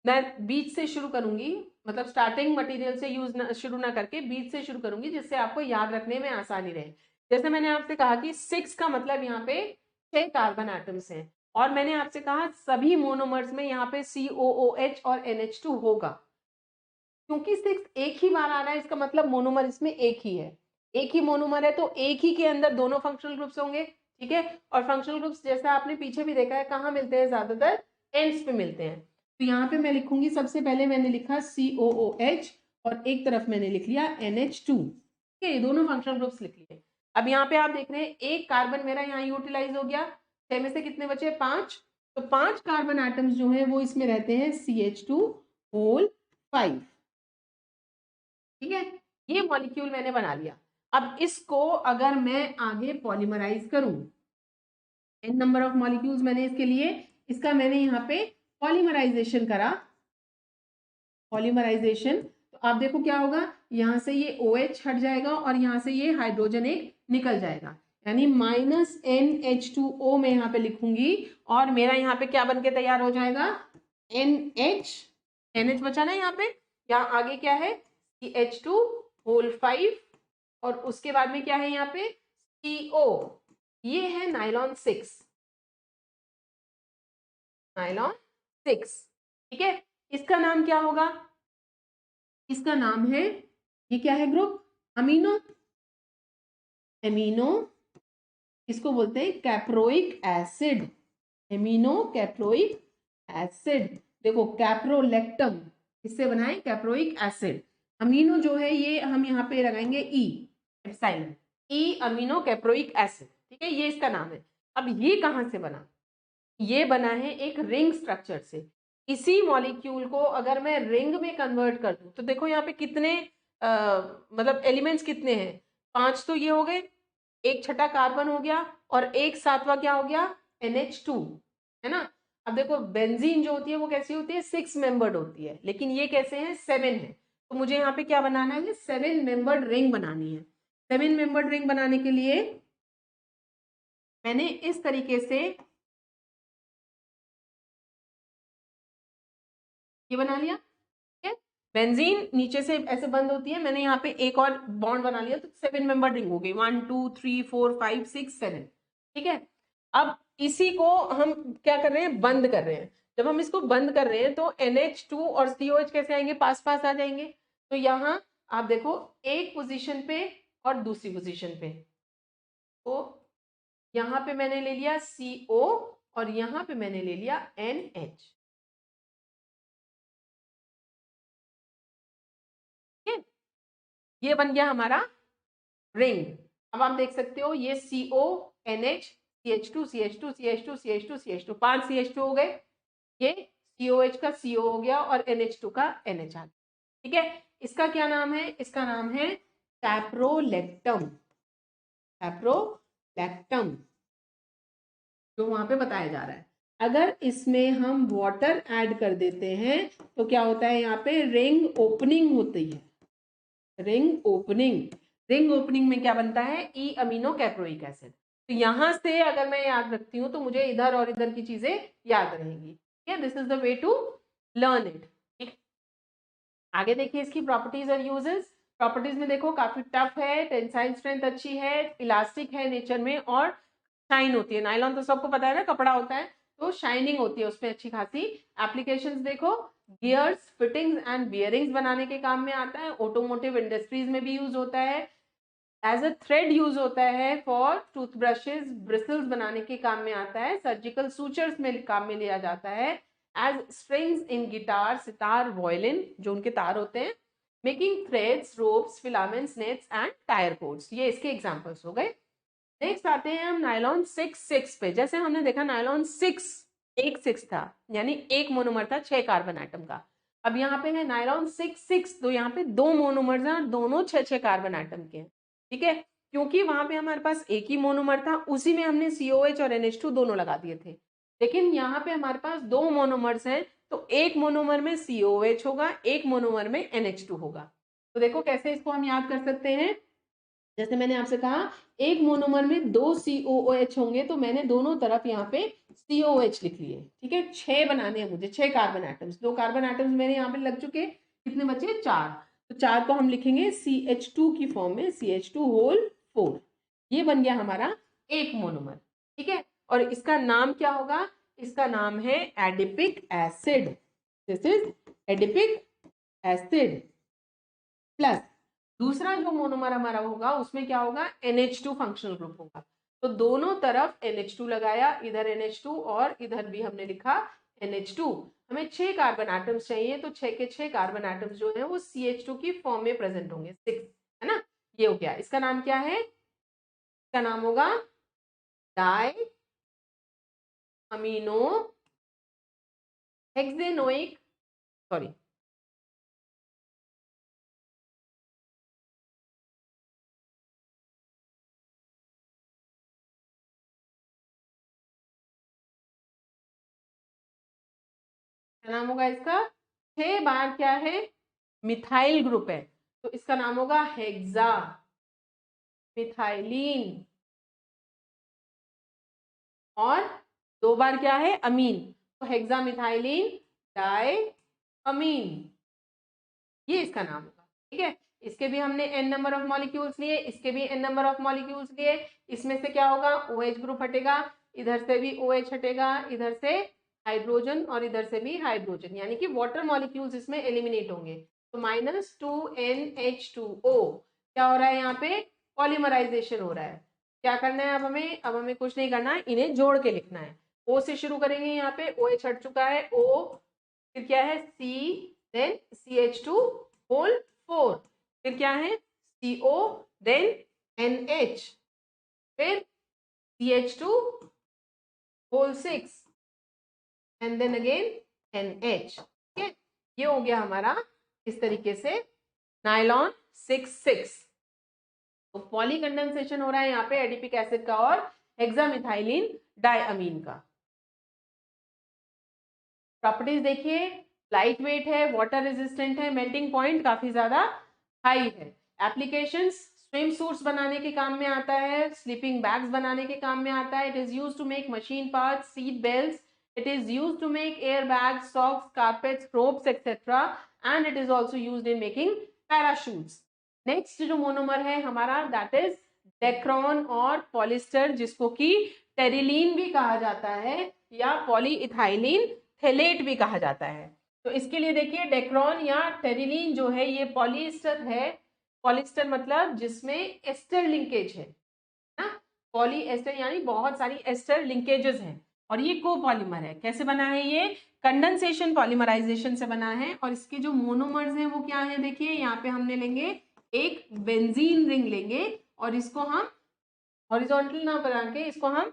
मैं बीच से शुरू करूंगी, मतलब स्टार्टिंग मटेरियल से शुरू ना करके बीच से शुरू करूंगी, जिससे आपको याद रखने में आसानी रहे। जैसे मैंने आपसे कहा कि 6 का मतलब यहाँ पे 6 कार्बन एटम्स हैं, और मैंने आपसे कहा सभी मोनोमर्स में यहाँ पे COOH और NH2 होगा। क्योंकि 6 एक ही बार आ रहा है इसका मतलब मोनोमर इसमें एक ही है, एक ही मोनोमर है तो एक ही के अंदर दोनों फंक्शनल ग्रुप्स होंगे। ठीक है, और फंक्शनल ग्रुप्स जैसा आपने पीछे भी देखा है कहाँ मिलते हैं, ज्यादातर एंड्स पे मिलते हैं। तो यहाँ पे मैं लिखूंगी, सबसे पहले मैंने लिखा COOH और एक तरफ मैंने लिख लिया NH2। ठीक है, ये दोनों फंक्शनल ग्रुप्स लिख लिए। अब यहाँ पे आप देख रहे हैं एक कार्बन मेरा यहाँ यूटिलाइज हो गया, 6 में से कितने बचे, 5, तो 5 कार्बन एटम्स जो है वो इसमें रहते हैं CH2 होल 5। ठीक है, ये मॉलिक्यूल मैंने बना लिया। अब इसको अगर मैं आगे पॉलीमराइज करूं, n नंबर ऑफ मॉलिक्यूल्स मैंने इसके लिए, इसका मैंने यहाँ पे पॉलीमराइजेशन करा, पॉलीमराइजेशन, तो आप देखो क्या होगा, यहाँ से ये OH हट जाएगा और यहाँ से ये हाइड्रोजन एक निकल जाएगा, यानी -NH2O मैं यहाँ पे लिखूंगी और मेरा यहाँ पे क्या बन के तैयार हो जाएगा, NH बचा ना यहाँ पे, यहाँ आगे क्या है CH2 होल 5 और उसके बाद में क्या है यहाँ पे CO, ये है नाइलॉन 6, नाइलॉन 6, ठीक है। इसका नाम क्या होगा, इसका नाम है, ये क्या है ग्रुप, अमीनो, एमिनो, इसको बोलते हैं caproic acid, amino caproic acid. देखो कैप्रोलेक्टम इससे बना है कैप्रोइक एसिड, अमीनो जो है ये हम यहाँ पे लगाएंगे ई, एप्सिलॉन, ई अमीनो कैप्रोइक एसिड, ठीक है, ये इसका नाम है। अब ये कहाँ से बना, ये बना है एक रिंग स्ट्रक्चर से। इसी मॉलिक्यूल को अगर मैं रिंग में कन्वर्ट कर दूं तो देखो यहाँ पे कितने मतलब एलिमेंट्स कितने हैं, 5 तो ये हो गए, एक छठा कार्बन हो गया और एक सातवां क्या हो गया NH2, है ना। अब देखो बेंजीन जो होती है वो कैसी होती है, 6 मेंबर्ड होती है, लेकिन ये कैसे हैं, 7 है। तो मुझे यहाँ पे क्या बनाना है, 7 मेंबर्ड रिंग बनानी है। 7 मेंबर्ड रिंग बनाने के लिए मैंने इस तरीके से ये बना लिया, ठीक है। बेंजीन नीचे से ऐसे बंद होती है, मैंने यहाँ पे एक और बॉन्ड बना लिया, तो 7 मेंबर रिंग हो गई, 1 2 3 4 5 6 7, ठीक है। अब इसी को हम क्या कर रहे हैं, बंद कर रहे हैं। जब हम इसको बंद कर रहे हैं तो NH2 और COH कैसे आएंगे, पास पास आ जाएंगे। तो यहाँ आप देखो एक पोजीशन पे और दूसरी पोजीशन पे, तो यहाँ पे मैंने ले लिया CO और यहाँ पे मैंने ले लिया NH, ठीक है। ये बन गया हमारा रिंग। अब आप देख सकते हो ये CO NH CH2 CH2 CH2 CH2 CH2, 5 CH2 हो गए, ये COH का CO हो गया और NH2 का NH आ गया, ठीक है। इसका क्या नाम है, इसका नाम है कैप्रोलेक्टम, कैप्रोलेक्टम जो वहां पे बताया जा रहा है। अगर इसमें हम वाटर ऐड कर देते हैं तो क्या होता है, यहाँ पे रिंग ओपनिंग होती है, रिंग ओपनिंग। रिंग ओपनिंग में क्या बनता है, ई अमीनो कैप्रोइक एसिड। तो यहां से अगर मैं याद रखती हूँ तो मुझे इधर और इधर की चीजें याद रहेंगी, ठीक है। This is the way to learn it, ठीक। आगे देखिए इसकी प्रॉपर्टीज और यूजेस। प्रॉपर्टीज में देखो काफी टफ है, टेंसाइल स्ट्रेंथ अच्छी है, इलास्टिक है नेचर में और शाइन होती है। नायलॉन तो सबको पता है ना, कपड़ा होता है तो शाइनिंग होती है उसमें अच्छी खासी। एप्लीकेशंस देखो, गियर्स, फिटिंग्स एंड बियरिंग्स बनाने के काम में आता है, ऑटोमोटिव इंडस्ट्रीज में भी यूज होता है, एज अ थ्रेड यूज होता है फॉर टूथब्रशेस, ब्रिसल्स बनाने के काम में आता है, सर्जिकल सूचर्स में काम में लिया जाता है, as strings in guitar, sitar, violin जो उनके तार होते हैं, making threads, ropes, filaments, nets and tyre cords, ये इसके एग्जांपल्स हो गए। नेक्स्ट आते हैं हम नायलॉन 6 पे। जैसे हमने देखा नायलॉन 6 एक 6 था, यानी एक मोनोमर था 6 कार्बन एटम का। अब यहाँ पे है नायलॉन 6 तो यहाँ पे 2 मोनोमर्स हैं और दोनों 6 कार्बन एटम के हैं, ठीक है। क्योंकि वहां पे हमारे पास एक ही मोनोमर था, उसी में हमने COH और NH2 दोनों लगा दिए थे। लेकिन यहाँ पे हमारे पास 2 मोनोमर्स हैं, तो एक मोनोमर में COH होगा, एक मोनोमर में NH2 होगा। तो देखो कैसे इसको हम याद कर सकते हैं। जैसे मैंने आपसे कहा एक मोनोमर में 2 COOH होंगे, तो मैंने दोनों तरफ यहाँ पे COH लिख लिए, ठीक है। 6 बनाने हैं मुझे, 6 कार्बन एटम्स, 2 कार्बन एटम्स मेरे यहाँ पे लग चुके, कितने बचे 4, तो 4 को हम लिखेंगे CH2 की फॉर्म में, CH2 होल 4, ये बन गया हमारा एक मोनोमर, ठीक है। और इसका नाम क्या होगा, इसका नाम है adipic acid, this is adipic acid. Plus दूसरा जो मोनोमर हमारा होगा उसमें क्या होगा, NH2 फंक्शनल ग्रुप होगा। तो दोनों तरफ NH2 लगाया, इधर NH2 और इधर भी हमने लिखा NH2। हमें 6 कार्बन एटम्स चाहिए, तो 6 के 6 कार्बन एटम्स जो है वो CH2 की फॉर्म में प्रेजेंट होंगे, 6, है ना। ये हो गया, इसका नाम क्या है, इसका नाम होगा डाई अमीनो हेक्सेनोइक, सॉरी नाम होगा इसका, 6 बार क्या है, मिथाइल ग्रुप है, तो इसका नाम होगा हेक्सा मिथाइलिन। और 2 बार क्या है, अमीन, तो हेक्सामिथाइलिन डाई अमीन, ये इसका नाम होगा, ठीक है। इसके भी हमने n नंबर ऑफ मॉलिक्यूल्स लिए, इसके भी n नंबर ऑफ मॉलिक्यूल्स लिए। इसमें से क्या होगा, OH ग्रुप हटेगा, इधर से भी OH हटेगा, इधर से हाइड्रोजन और इधर से भी हाइड्रोजन, यानी कि वाटर मॉलिक्यूल्स इसमें एलिमिनेट होंगे। तो -2NH2O क्या हो रहा है, यहाँ पे पॉलीमराइजेशन हो रहा है। क्या करना है अब हमें, अब हमें कुछ नहीं करना है, इन्हें जोड़ के लिखना है। O से शुरू करेंगे, यहाँ पे OH हट चुका है, O, फिर क्या है C, देन CH2 होल 4, फिर क्या है CO, देन NH, फिर CH2 whole 6 and then again NH। ठीक है, ये हो गया हमारा इस तरीके से नायलॉन 6,6। तो पॉली कंडेंसेशन हो रहा है यहाँ पे एडिपिक एसिड का और हेक्सामिथाइलिन डायअमीन का। प्रॉपर्टीज देखिए, लाइट वेट है, वाटर रेजिस्टेंट है, मेल्टिंग पॉइंट काफी ज्यादा हाई है। एप्लीकेशंस, स्विम सूट्स बनाने के काम में आता है, स्लीपिंग बैग्स बनाने के काम में आता है। It is used to make machine parts, seat belts, it is used to make airbags, socks, carpets, ropes, etc. and it is also used in making parachutes. Next जो मोनोमर है हमारा that is Dacron और polyester, जिसको कि terylene भी कहा जाता है या पॉलीइथाइलिन थेलेट भी कहा जाता है। तो इसके लिए देखिए डेक्रॉन या टेरिलीन जो है ये पॉलिएस्टर है। पॉलिएस्टर मतलब जिसमें एस्टर लिंकेज है ना, पॉलीएस्टर यानी बहुत सारी एस्टर लिंकेजेस हैं। और ये कोपॉलीमर है। कैसे बना है ये, कंडेंसेशन पॉलीमराइजेशन से बना है। और इसके जो मोनोमर्स हैं वो क्या है, देखिए यहाँ पे हमने लेंगे एक बेंजीन रिंग लेंगे और इसको हम हॉरिजॉन्टल ना बना के, इसको हम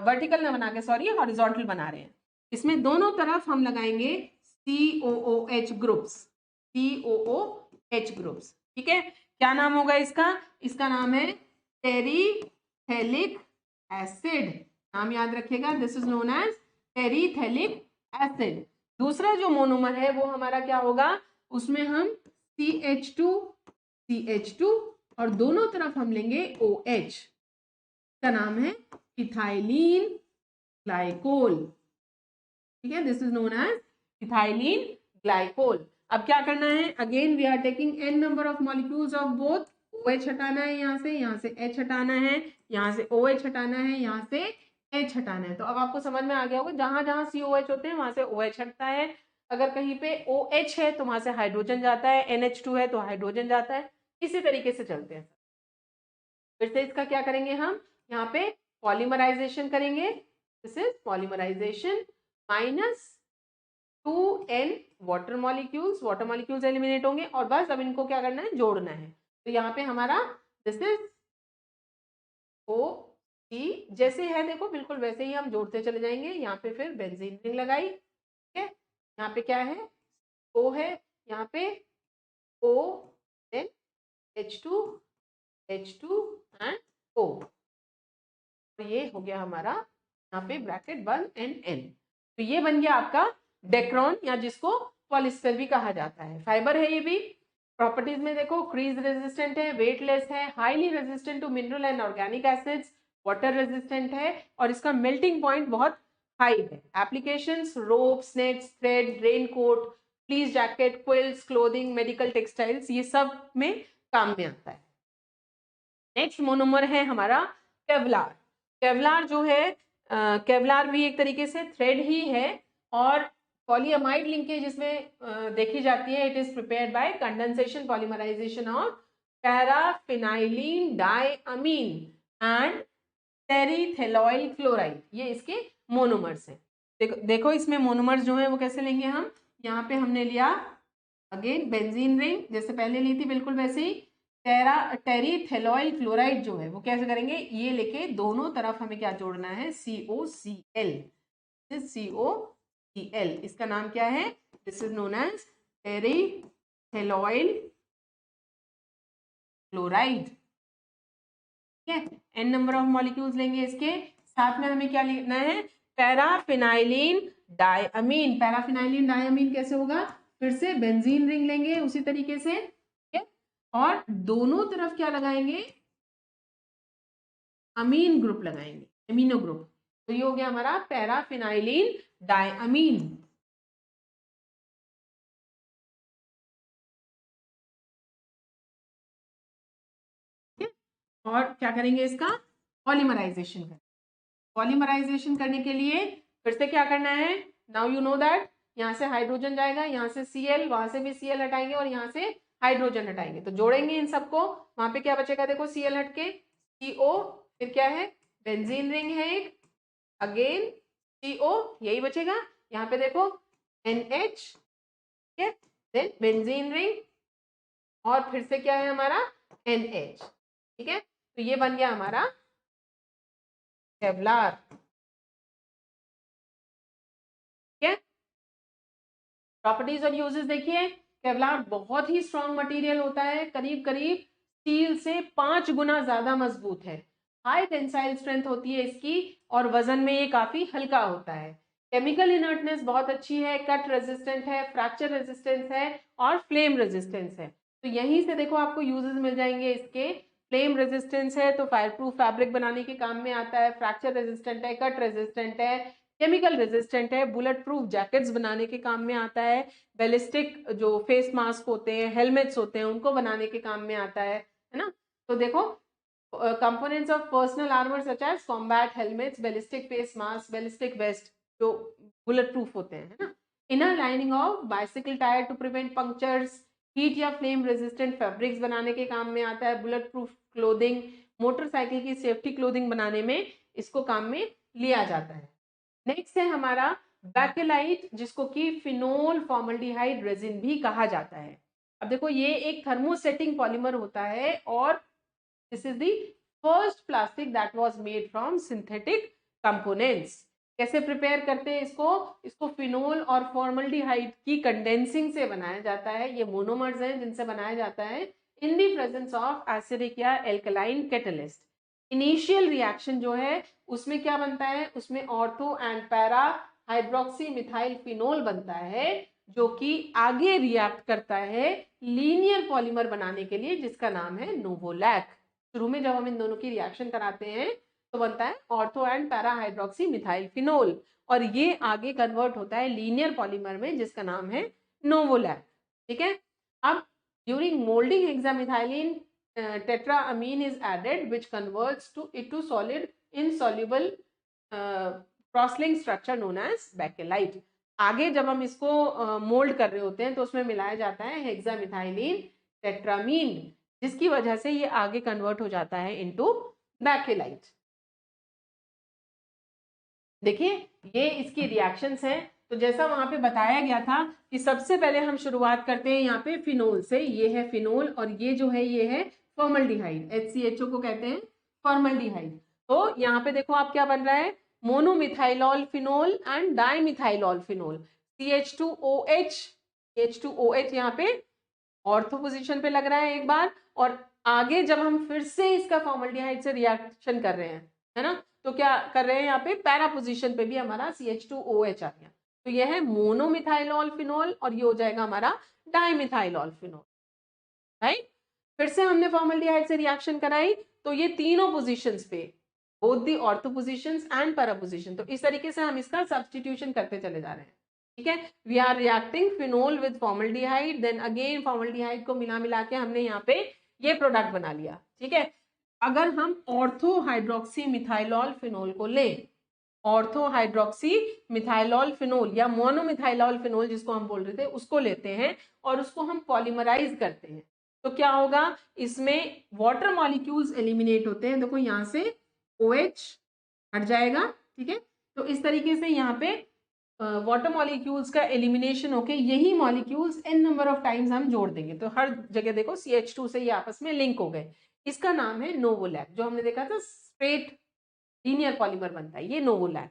वर्टिकल ना बना के, सॉरी हॉरिजॉन्टल बना रहे हैं। इसमें दोनों तरफ हम लगाएंगे COOH ग्रुप्स, COOH ग्रुप्स। ठीक है, क्या नाम होगा इसका, इसका नाम है टेरीथेलिक एसिड। नाम याद रखिएगा, this is known as terephthalic acid. दूसरा जो मोनोमर है वो हमारा क्या होगा, उसमें हम CH2 और दोनों तरफ हम लेंगे OH, का नाम है इथाइलिन ग्लाइकोल। ठीक है, this is known as ethylene glycol. अब क्या करना है, again we are taking n number of molecules of both. OH हटाना है यहाँ से H हटाना है, यहाँ से OH हटाना है, यहाँ से H हटाना है। तो अब आपको समझ में आ गया होगा, जहां जहां COH होते हैं वहां से OH हटता है। अगर कहीं पे OH है तो वहां से हाइड्रोजन जाता है, NH2 है तो हाइड्रोजन जाता है। इसी तरीके से चलते हैं। फिर से इसका क्या करेंगे हम, यहाँ पे पॉलीमराइजेशन करेंगे। This is polymerisation -2n water molecules eliminate होंगे और बस अब इनको क्या करना है, जोड़ना है। तो यहाँ पे हमारा दिस इज OC जैसे है, देखो बिल्कुल वैसे ही हम जोड़ते चले जाएंगे। यहाँ पे फिर बेंजीन रिंग लगाई। ठीक है, यहाँ पे क्या है, O है, यहाँ पे O, then H2 and O। तो ये हो गया हमारा यहाँ पे ब्रैकेट 1 and N। तो ये बन गया आपका डेक्रॉन या जिसको पॉलिस्टर भी कहा जाता है। फाइबर है ये भी। प्रॉपर्टीज में देखो, क्रीज रेजिस्टेंट है, वेटलेस है, highly resistant to mineral and organic acids, water resistant है और इसका मेल्टिंग पॉइंट बहुत हाई है। Applications ropes, nets, thread, raincoat, fleece jacket, quills, clothing, medical textiles, ये सब में काम में आता है। नेक्स्ट मोनोमर है हमारा केवलार। केवलार जो है, केवलार भी एक तरीके से थ्रेड ही है और पॉलीअमाइड लिंकेज इसमें देखी जाती है। It is prepared by condensation polymerization of paraphenylene diamine and terephthaloyl chloride. ये इसके मोनोमर्स हैं। देखो इसमें मोनोमर्स जो है वो कैसे लेंगे हम, यहाँ पे हमने लिया अगेन बेंजीन रिंग, जैसे पहले ली थी बिल्कुल वैसे ही। टेरीथेलॉइल क्लोराइड जो है वो कैसे करेंगे, ये लेके दोनों तरफ हमें क्या जोड़ना है, COCl। COCl इसका नाम क्या है, this is known as terephthaloyl chloride. ठीक है, n नंबर ऑफ मॉलिक्यूल्स लेंगे इसके साथ में हमें क्या लिखना है, पैराफिनाइलिन डायअमीन। पैराफिनाइलिन डायअमीन कैसे होगा, फिर से बेंजीन रिंग लेंगे उसी तरीके से। ठीक है, और दोनों तरफ क्या लगाएंगे, अमीन ग्रुप लगाएंगे, एमिनो ग्रुप। तो ये हो गया हमारा पैराफिनाइलिन डायअमीन। और क्या करेंगे, इसका पॉलीमराइजेशन करेंगे। पॉलीमराइजेशन करने के लिए फिर से क्या करना है, नाउ यू नो दैट यहाँ से हाइड्रोजन जाएगा, यहाँ से Cl, वहां से भी Cl हटाएंगे और यहाँ से हाइड्रोजन हटाएंगे, तो जोड़ेंगे इन सबको, वहां पे क्या बचेगा, देखो Cl हट के CO, फिर क्या है, बेंजीन रिंग है एक, अगेन CO, यही बचेगा, यहाँ पे देखो NH, ठीक है, देन बेंजीन रिंग, और फिर से क्या है हमारा NH, ठीक है, तो ये बन गया हमारा केवलार, ठीक है। प्रॉपर्टीज और यूजेस देखिए, केवलार बहुत ही स्ट्रॉन्ग मटेरियल होता है, करीब करीब स्टील से 5 गुना ज्यादा मजबूत है, हाई टेंसाइल स्ट्रेंथ होती है इसकी, और वजन में ये काफी हल्का होता है, केमिकल इनर्टनेस बहुत अच्छी है, कट रेजिस्टेंट है, फ्रैक्चर रेजिस्टेंस है, और फ्लेम रेजिस्टेंस है। तो यहीं से देखो आपको यूजेस मिल जाएंगे इसके, फ्लेम रेजिस्टेंस है तो फायर प्रूफ फैब्रिक बनाने के काम में आता है, फ्रैक्चर रेजिस्टेंट है, कट रेजिस्टेंट है, केमिकल रेजिस्टेंट है, बुलेट प्रूफ जैकेट्स बनाने के काम में आता है, बैलिस्टिक जो फेस मास्क होते हैं, हेलमेट्स होते हैं, उनको बनाने के काम में आता है ना। तो देखो components of personal armour such as combat helmets, ballistic face mask, ballistic vest जो बुलेट प्रूफ होते हैं, है ना। Inner lining of bicycle tyre to prevent punctures, heat या फ्लेम रेजिस्टेंट फैब्रिक्स बनाने के काम में आता है, बुलेट प्रूफ क्लोथिंग, मोटरसाइकिल की सेफ्टी क्लोथिंग बनाने में इसको काम में लिया जाता है। नेक्स्ट है हमारा बैकेलाइट, जिसको कि फिनोल फॉर्मल्डिहाइड रेजिन भी कहा जाता है। अब देखो ये एक थर्मोसेटिंग पॉलीमर होता है, और this is the first plastic that was made from synthetic components. कैसे प्रिपेयर करते हैं इसको, इसको फिनोल और फॉर्मल्डिहाइड की कंडेंसिंग से बनाया जाता है, ये मोनोमर्स हैं जिनसे बनाया जाता है in the presence of acidic या एल्कलाइन कैटलिस्ट। इनिशियल रिएक्शन जो है उसमें क्या बनता है, उसमें ortho and para hydroxy methyl phenol बनता है, जो कि आगे रिएक्ट करता है लीनियर पॉलीमर बनाने के लिए, जिसका नाम है नोवोलैक। शुरू में जब हम इन दोनों की रिएक्शन कराते हैं तो बनता है ortho and para hydroxy methyl phenol, और ये आगे कन्वर्ट होता है लीनियर पॉलीमर में, जिसका नाम है नोवोलैक, ठीक है। अब during moulding hexamethylene tetraamine is added which converts it to solid insoluble crosslink structure known as bakelite. आगे जब हम इसको मोल्ड कर रहे होते हैं तो उसमें मिलाया जाता है हेक्सामिथाइलिन टेट्रामीन, जिसकी वजह से ये आगे कन्वर्ट हो जाता है इनटू बैकेलाइट। देखिए ये इसकी रिएक्शंस हैं, तो जैसा वहां पे बताया गया था कि सबसे पहले हम शुरुआत करते हैं यहाँ पे फिनोल से, ये है फिनोल, और ये जो है ये है फॉर्मल्डिहाइड, HCHO को कहते हैं फॉर्मल्डिहाइड। तो यहाँ पे देखो आप क्या बन रहा है, मोनोमिथाइलॉल फिनोल एंड डाइमिथाइलॉल फिनोल, CH2OH यहाँ पे ऑर्थो पोजीशन पे लग रहा है एक बार, और आगे जब हम फिर से इसका फॉर्मल्डिहाइड से रिएक्शन कर रहे हैं, है ना, तो क्या कर रहे हैं यहाँ पे पैरा पोजीशन पे भी हमारा CH2OH आ गया, तो यह है मोनोमिथाइलॉल फिनोल, और ये हो जाएगा हमारा डाइमिथाइलॉल फिनोल, राइट। फिर से हमने फॉर्मल्डिहाइड से रिएक्शन कराई, तो ये तीनों पोजीशंस पे, both the ortho positions and para position, तो इस तरीके से हम इसका सब्स्टिट्यूशन करते चले जा रहे हैं, ठीक है। We are reacting phenol with formaldehyde, then again formaldehyde को मिला मिला के हमने यहाँ पे ये प्रोडक्ट बना लिया, ठीक है। अगर हम ऑर्थो हाइड्रोक्सी मिथाइलॉल फिनोल को लें, ऑर्थो हाइड्रोक्सी मिथाइलॉल फिनोल या मोनोमिथाइलॉल फिनोल जिसको हम बोल रहे थे, उसको लेते हैं और उसको हम पॉलीमराइज करते हैं, तो क्या होगा, इसमें वाटर मॉलिक्यूल्स एलिमिनेट होते हैं, देखो यहाँ से OH हट जाएगा, ठीक है। तो इस तरीके से यहाँ पे वाटर मॉलिक्यूल्स का एलिमिनेशन होके यही molecules n number of times हम जोड़ देंगे, तो हर जगह देखो CH2 से ये आपस में लिंक हो गए, इसका नाम है नोवोलैक। जो हमने देखा था स्ट्रेट लीनियर पॉलीमर बनता है, ये नोवोलैक,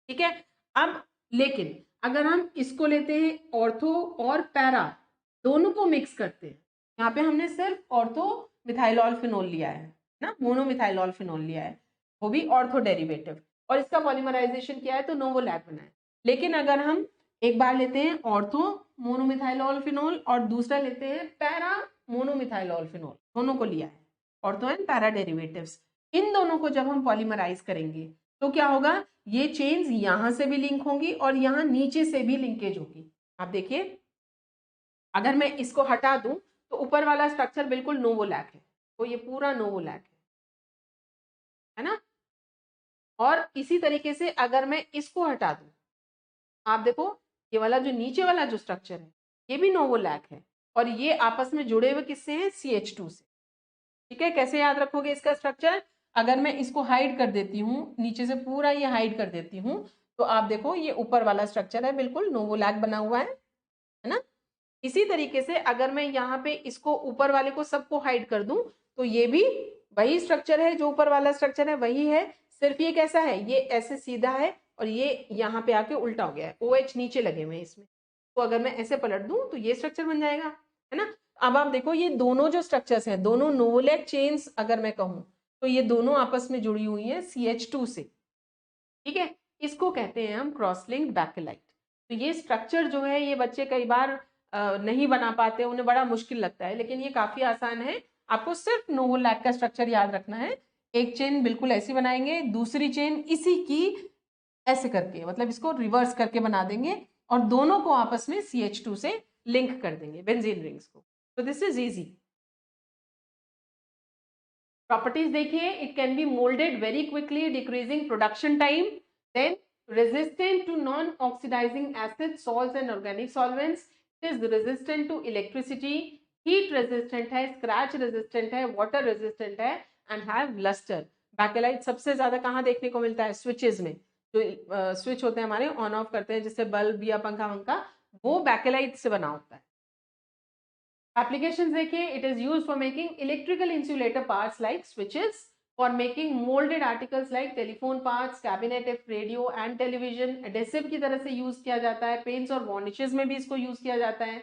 ठीक है। अब लेकिन अगर हम इसको लेते हैं ऑर्थो और पैरा दोनों को मिक्स करते हैं, यहाँ पे हमने सिर्फ ऑर्थो मिथाइलॉल फिनोल लिया है ना, मोनोमिथाइलॉल फिनोल लिया है, वो भी ऑर्थो डेरिवेटिव, और इसका पॉलीमराइजेशन किया है तो नोवोलैक बना है। लेकिन अगर हम एक बार लेते हैं ऑर्थो मोनोमिथाइलॉल फिनोल और दूसरा लेते हैं पैरा मोनोमिथाइलॉल फिनोल, दोनों को लिया है, ऑर्थो एंड पैरा डेरिवेटिव्स, इन दोनों को जब हम पॉलीमराइज करेंगे तो क्या होगा, ये चेन्स यहां से भी लिंक होंगी और यहाँ नीचे से भी लिंकेज होगी। आप देखिए अगर मैं इसको हटा दूं तो ऊपर वाला स्ट्रक्चर बिल्कुल नोवोलैक है, तो ये पूरा नोवोलैक है, है ना। और इसी तरीके से अगर मैं इसको हटा दूं, आप देखो ये वाला जो नीचे वाला जो स्ट्रक्चर है ये भी नोवोलैक है, और ये आपस में जुड़े हुए किससे हैं, CH2 से। ठीक है, कैसे याद रखोगे इसका स्ट्रक्चर, अगर मैं इसको हाइड कर देती हूँ, नीचे से पूरा ये हाइड कर देती हूँ, तो आप देखो ये ऊपर वाला स्ट्रक्चर है बिल्कुल नोवोलैक बना हुआ है ना। इसी तरीके से अगर मैं यहाँ पे इसको ऊपर वाले को सबको हाइड कर दूं, तो ये भी वही स्ट्रक्चर है, जो ऊपर वाला स्ट्रक्चर है वही है, सिर्फ ये कैसा है, ये ऐसे सीधा है और ये यहाँ पे आके उल्टा हो गया है, OH नीचे लगे हुए हैं इसमें। तो अगर मैं ऐसे पलट दूं तो ये स्ट्रक्चर बन जाएगा, है ना। अब आप देखो ये दोनों जो स्ट्रक्चर्स हैं, दोनों नोवोलैक चेन्स अगर मैं कहूँ, तो ये दोनों आपस में जुड़ी हुई हैं CH2 से। ठीक है, इसको कहते हैं हम क्रॉस लिंक्ड बैकेलाइट। तो ये स्ट्रक्चर जो है ये बच्चे कई बार नहीं बना पाते, उन्हें बड़ा मुश्किल लगता है, लेकिन ये काफी आसान है। आपको सिर्फ नोवोलैक का स्ट्रक्चर याद रखना है। एक चेन बिल्कुल ऐसी बनाएंगे, दूसरी चेन इसी की ऐसे करके, मतलब इसको रिवर्स करके बना देंगे और दोनों को आपस में CH2 से लिंक कर देंगे, बेंजीन रिंग्स को। तो दिस इज इजी। प्रॉपर्टीज देखिए, it can be moulded very quickly, decreasing production time, then resistant to non-oxidizing acids, salts and organic solvents, it is resistant to electricity, heat resistant है, scratch resistant है, water resistant है, and have luster। Bakelite सबसे ज्यादा कहाँ देखने को मिलता है, स्विचेस में, जो स्विच होते हैं हमारे ऑन ऑफ करते हैं, जैसे बल्ब या पंखा वंखा, वो बैकेलाइट से बना होता है। एप्लीकेशंस देखिए, it is used for making electrical insulator parts like switches, for making moulded articles like telephone parts, cabinet, radio and television, adhesive की तरह से यूज किया जाता है, पेंट्स और वार्निशेस में भी इसको यूज किया जाता है,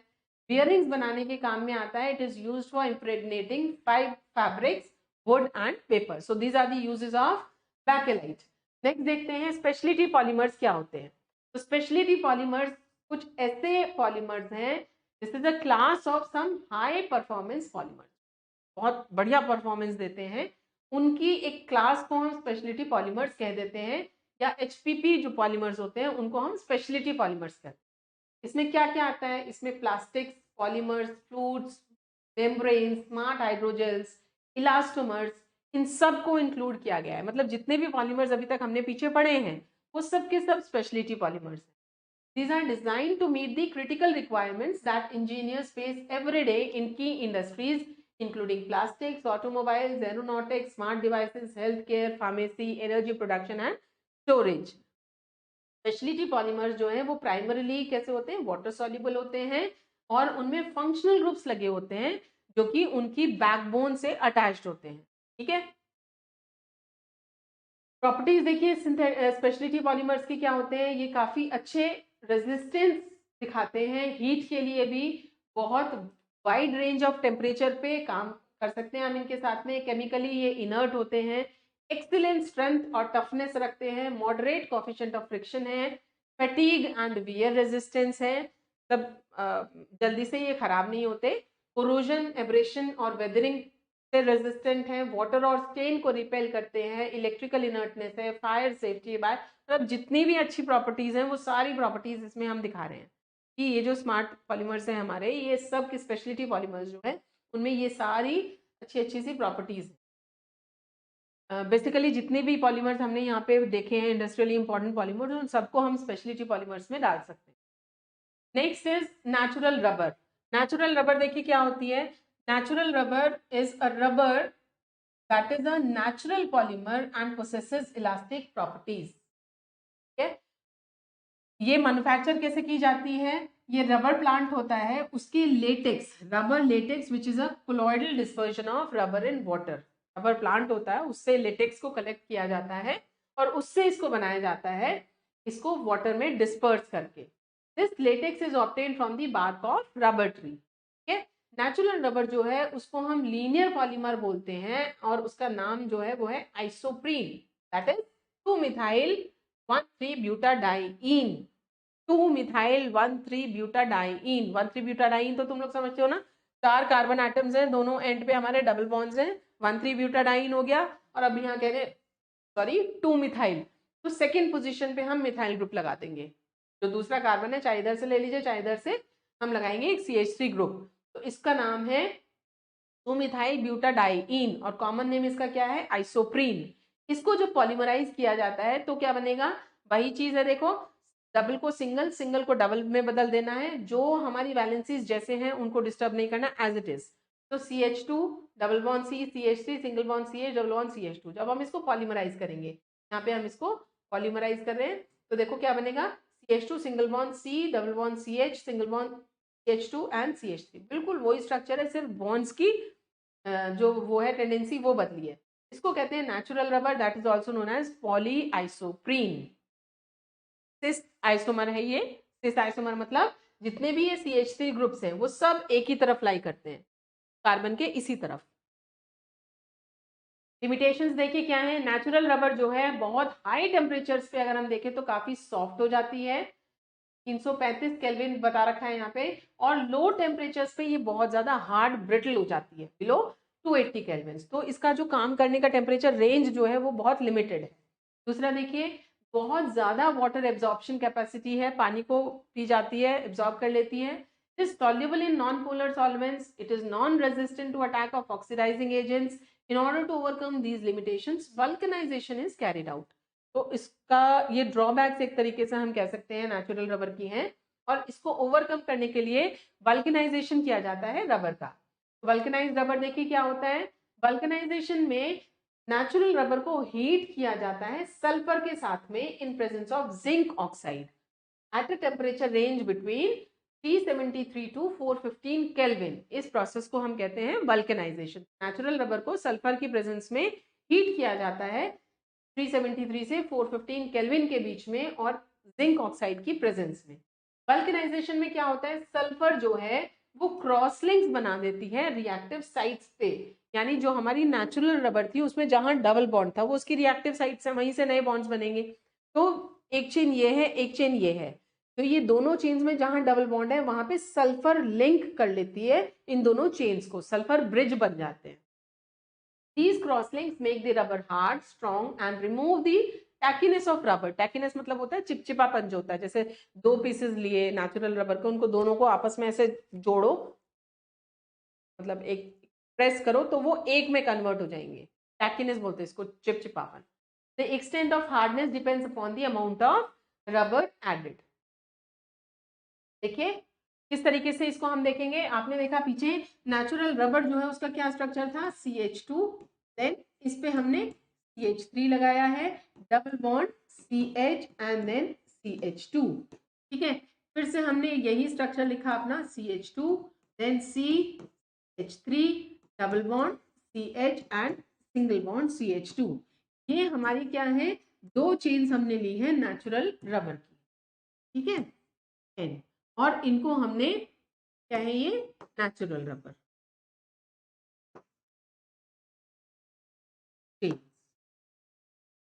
बियरिंग्स बनाने के काम में आता है, it is used for impregnating fabrics, wood and paper. So these are the uses of bakelite. Next देखते हैं स्पेशलिटी पॉलीमर्स क्या होते हैं। तो स्पेशलिटी पॉलीमर्स कुछ ऐसे पॉलीमर्स हैं, this is a class of some high performance polymers, बहुत बढ़िया परफॉर्मेंस देते हैं, उनकी एक क्लास को हम स्पेशलिटी पॉलीमर्स कह देते हैं, या HPP जो पॉलीमर्स होते हैं उनको हम स्पेशलिटी पॉलीमर्स कहते हैं। इसमें क्या क्या आता है, इसमें plastics, polymers, fluids, membrane, smart hydrogels, elastomers, इन सब को इंक्लूड किया गया है। मतलब जितने भी पॉलीमर्स अभी तक हमने पीछे पढ़े हैं वो सब के सब स्पेशलिटी पॉलीमर्स हैं। These are designed to meet the critical requirements that engineers face every day in key industries, including plastics, automobiles, aeronautics, smart devices, healthcare, pharmacy, energy production and storage. Speciality polymers जो हैं वो primarily कैसे होते हैं, water soluble होते हैं, और उनमें फंक्शनल ग्रुप्स लगे होते हैं जो कि उनकी बैकबोन से अटैच्ड होते हैं। ठीक है, प्रॉपर्टीज देखिए स्पेशलिटी पॉलीमर्स की क्या होते हैं, ये काफी अच्छे रेजिस्टेंस दिखाते हैं, हीट के लिए भी बहुत वाइड रेंज ऑफ टेम्परेचर पे काम कर सकते हैं हम इनके साथ में। केमिकली ये इनर्ट होते हैं, एक्सीलेंट स्ट्रेंथ और टफनेस रखते हैं, मॉडरेट कोएफिशिएंट ऑफ फ्रिक्शन है, फैटीग एंड वियर रेजिस्टेंस है, तब जल्दी से ये खराब नहीं होते, कोरोजन, एब्रेशन और वेदरिंग से रेजिस्टेंट है, वाटर और स्टेन को रिपेल करते हैं, इलेक्ट्रिकल इनर्टनेस है, फायर सेफ्टी बाय, मतलब जितनी भी अच्छी प्रॉपर्टीज हैं वो सारी प्रॉपर्टीज इसमें हम दिखा रहे हैं कि ये जो स्मार्ट पॉलीमर्स हैं हमारे, ये सब की स्पेशलिटी पॉलीमर्स जो है उनमें ये सारी अच्छी अच्छी सी प्रॉपर्टीज हैं। बेसिकली जितने भी पॉलीमर्स हमने यहाँ पे देखे हैं इंडस्ट्रियली इंपॉर्टेंट पॉलीमर्स, उन सबको हम स्पेशलिटी पॉलीमर्स में डाल सकते हैं। Next is natural rubber. Natural rubber देखिए क्या होती है, natural rubber is a rubber that is a natural polymer and possesses elastic properties। ठीक है, ये मैन्युफैक्चर कैसे की जाती है, ये रबर प्लांट होता है, उसकी latex, rubber latex which is a colloidal dispersion of rubber in water, rubber plant होता है, उससे लेटेक्स को कलेक्ट किया जाता है और उससे इसको बनाया जाता है, इसको वाटर में डिस्पर्स करके। This latex is obtained from the bark of rubber tree. ठीक है, नेचुरल रबर जो है उसको हम लीनियर पॉलीमर बोलते हैं और उसका नाम जो है वो है isoprene, that is 2-methyl-1,3-butadiene, 2-methyl-1,3-butadiene। 1,3-butadiene तो तुम लोग समझते हो ना, 4 कार्बन एटम्स हैं, दोनों एंड पे हमारे डबल बॉन्ड्स हैं, 1,3-butadiene हो गया, और अब यहाँ कह रहे सॉरी 2-मिथाइल, तो सेकेंड पोजीशन पे हम मिथाइल ग्रुप लगा देंगे, जो दूसरा कार्बन है चाहे इधर से ले लीजिए चाहे इधर से, हम लगाएंगे एक CH3 ग्रुप, तो इसका नाम है 2-methyl-butadiene और कॉमन नेम इसका क्या है, आइसोप्रीन। इसको जो पॉलीमराइज किया जाता है तो क्या बनेगा, वही चीज है, देखो डबल को सिंगल, सिंगल को डबल में बदल देना है, जो हमारी वैलेंसीज जैसे हैं उनको डिस्टर्ब नहीं करना, एज इट इज। तो CH2 double bond C, CH3 single bond CH double bond CH2, जब हम इसको पॉलीमराइज करेंगे, यहाँ पे हम इसको पॉलीमराइज कर रहे हैं, तो देखो क्या बनेगा, CH2 single bond C double bond CH single bond CH2 and CH3, बिल्कुल वही स्ट्रक्चर है, सिर्फ बॉन्ड्स की जो वो है टेंडेंसी वो बदली है। इसको कहते हैं natural rubber, that is also known as polyisoprene. Cis isomer है ये, सिस आइसोमर मतलब जितने भी ये CH3 ग्रुप्स हैं वो सब एक ही तरफ लाई करते हैं, कार्बन के इसी तरफ। लिमिटेशंस देखिए क्या है, नेचुरल रबर जो है बहुत हाई टेम्परेचर्स पे अगर हम देखें तो काफी सॉफ्ट हो जाती है, 335 केल्विन बता रखा है यहाँ पे, और लो टेम्परेचर्स पे ये बहुत ज्यादा हार्ड ब्रिटल हो जाती है, बिलो 280 केल्विन। तो इसका जो काम करने का टेम्परेचर रेंज जो है वो बहुत लिमिटेड है। दूसरा देखिए, बहुत ज्यादा वाटर एब्जॉर्प्शन कैपेसिटी है, पानी को पी जाती है, एब्जॉर्ब कर लेती है। It is soluble in non-polar solvents. It is non-resistant to attack of oxidizing agents. In order to overcome these limitations, vulcanization is carried out. तो इसका ये ड्रॉबैक्स एक तरीके से हम कह सकते हैं नेचुरल रबर की हैं, और इसको ओवरकम करने के लिए वल्कनाइजेशन किया जाता है रबर का। वल्कनाइज रबर देखिए क्या होता है, वल्कनाइजेशन में नेचुरल रबर को हीट किया जाता है सल्फर के साथ में in presence of zinc oxide at a temperature range between 373 to 415 kelvin. इस प्रोसेस को हम कहते हैं वल्कनाइजेशन। नेचुरल रबर को सल्फर की प्रेजेंस में हीट किया जाता है 373 से 415 केल्विन के बीच में और जिंक ऑक्साइड की प्रेजेंस में। वल्कनाइजेशन में क्या होता है, सल्फर जो है वो क्रॉस लिंक्स बना देती है रिएक्टिव साइट्स पे, यानी जो हमारी नेचुरल रबर थी उसमें जहां डबल बॉन्ड था वो उसकी रिएक्टिव साइट्स है, वहीं से नए बॉन्ड्स बनेंगे। तो एक चेन ये है, एक चेन ये है, तो ये दोनों चेन्स में जहां डबल बॉन्ड है वहां पे सल्फर लिंक कर लेती है इन दोनों चेन्स को, सल्फर ब्रिज बन जाते हैं। These crosslinks make the rubber hard, strong and remove the tackiness of rubber. Tackiness मतलब होता है चिपचिपापन जो होता है, जैसे दो पीसेस लिए नेचुरल रबर के, उनको दोनों को आपस में ऐसे जोड़ो, मतलब एक प्रेस करो तो वो एक में कन्वर्ट हो जाएंगे, टैकीनेस बोलते हैं इसको, चिपचिपापन। The extent of hardness depends upon the amount of rubber added. देखिए किस तरीके से इसको हम देखेंगे, आपने देखा पीछे नेचुरल रबर जो है उसका क्या स्ट्रक्चर था, CH2, देन इस पे हमने CH3 लगाया है, double bond CH and then CH2, ठीक है। फिर से हमने यही स्ट्रक्चर लिखा अपना, CH2 then CH3 double bond CH and single bond CH2। ये हमारी क्या है, दो चेन्स हमने ली है नेचुरल रबर की, ठीक है, N, और इनको हमने क्या है, ये नेचुरल रबर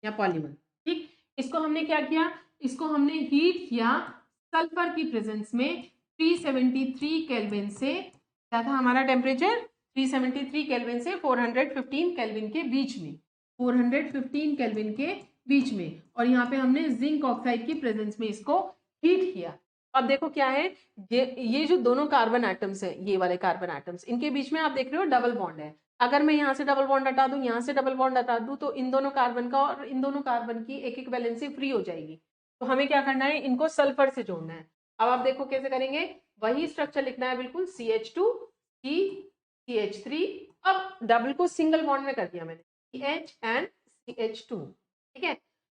या पॉलीमर, ठीक। इसको हमने क्या किया, इसको हमने हीट किया सल्फर की प्रेजेंस में 373 केल्विन से, क्या था हमारा टेम्परेचर, 373 केल्विन से 415 केल्विन के बीच में, 415 केल्विन के बीच में, और यहाँ पे हमने जिंक ऑक्साइड की प्रेजेंस में इसको हीट किया। अब देखो क्या है, ये जो दोनों कार्बन एटम्स है, ये वाले कार्बन एटम्स, इनके बीच में आप देख रहे हो डबल बॉन्ड है। अगर मैं यहाँ से डबल बॉन्ड हटा दूं, यहाँ से डबल बॉन्ड हटा दूं, तो इन दोनों कार्बन का और इन दोनों कार्बन की एक एक वैलेंसी फ्री हो जाएगी। तो हमें क्या करना है, इनको सल्फर से जोड़ना है। अब आप देखो कैसे करेंगे, वही स्ट्रक्चर लिखना है बिल्कुल, CH2 CH3, अब डबल को सिंगल बॉन्ड में कर दिया मैंने, CH एंड CH2, ठीक है।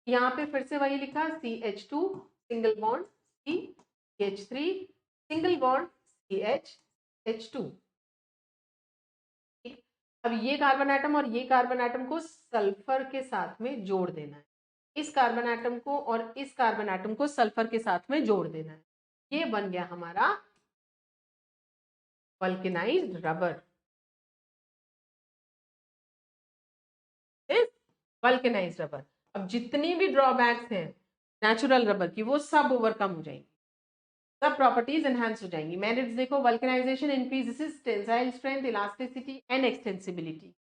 यहाँ पे फिर से वही लिखा, CH2 single bond CH3 single bond CH2। अब ये कार्बन एटम और ये कार्बन एटम को सल्फर के साथ में जोड़ देना है, इस कार्बन एटम को और इस कार्बन एटम को सल्फर के साथ में जोड़ देना है। ये बन गया हमारा वल्केनाइज्ड रबर, वल्केनाइज्ड रबर। अब जितनी भी ड्रॉबैक्स हैं नेचुरल रबर की वो सब ओवरकम हो जाएंगी, सब प्रॉपर्टीज एनहांस हो जाएंगी। मेरिट्स देखो, vulcanisation increases tensile strength, elasticity and extensibility.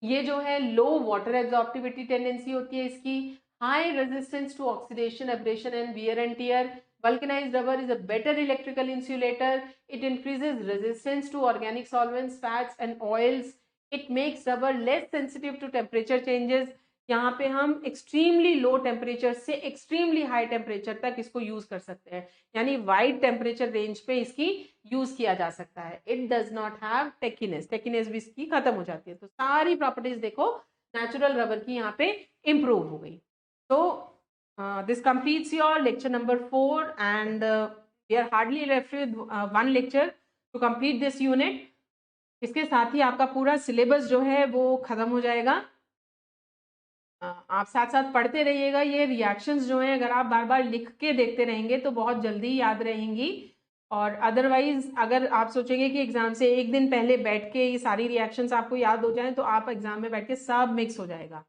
ये जो है लो वाटर एब्जॉर्प्टिविटी टेंडेंसी होती है इसकी, high resistance to oxidation, abrasion and wear and tear. Vulcanized rubber is a better electrical insulator. It increases resistance to organic solvents, fats and oils. It makes rubber less sensitive to temperature changes. यहाँ पे हम extremely low temperature से extremely high temperature तक इसको use कर सकते हैं, यानी वाइड टेम्परेचर रेंज पे इसकी यूज किया जा सकता है। इट डज नॉट हैव टेकिनेस, टेकिनेस भी इसकी खत्म हो जाती है। तो सारी प्रॉपर्टीज देखो नेचुरल रबर की यहाँ पे इम्प्रूव हो गई। तो this completes your lecture number 4 and we are hardly left with 1 lecture to complete this unit. इसके साथ ही आपका पूरा सिलेबस जो है वो खत्म हो जाएगा। आप साथ साथ पढ़ते रहिएगा। ये रिएक्शंस जो हैं अगर आप बार बार लिख के देखते रहेंगे तो बहुत जल्दी याद रहेंगी, और अदरवाइज अगर आप सोचेंगे कि एग्जाम से एक दिन पहले बैठ के ये सारी रिएक्शंस आपको याद हो जाएं तो आप एग्जाम में बैठ के सब मिक्स हो जाएगा,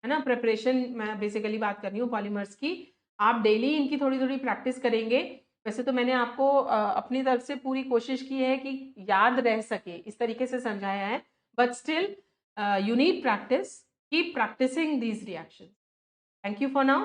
है ना। प्रिपरेशन मैं बेसिकली बात कर रही हूँ पॉलीमर्स की। आप डेली इनकी थोड़ी थोड़ी प्रैक्टिस करेंगे। वैसे तो मैंने आपको अपनी तरफ से पूरी कोशिश की है कि याद रह सके, इस तरीके से समझाया है, but still you need practice. Keep practicing these reactions. Thank you for now.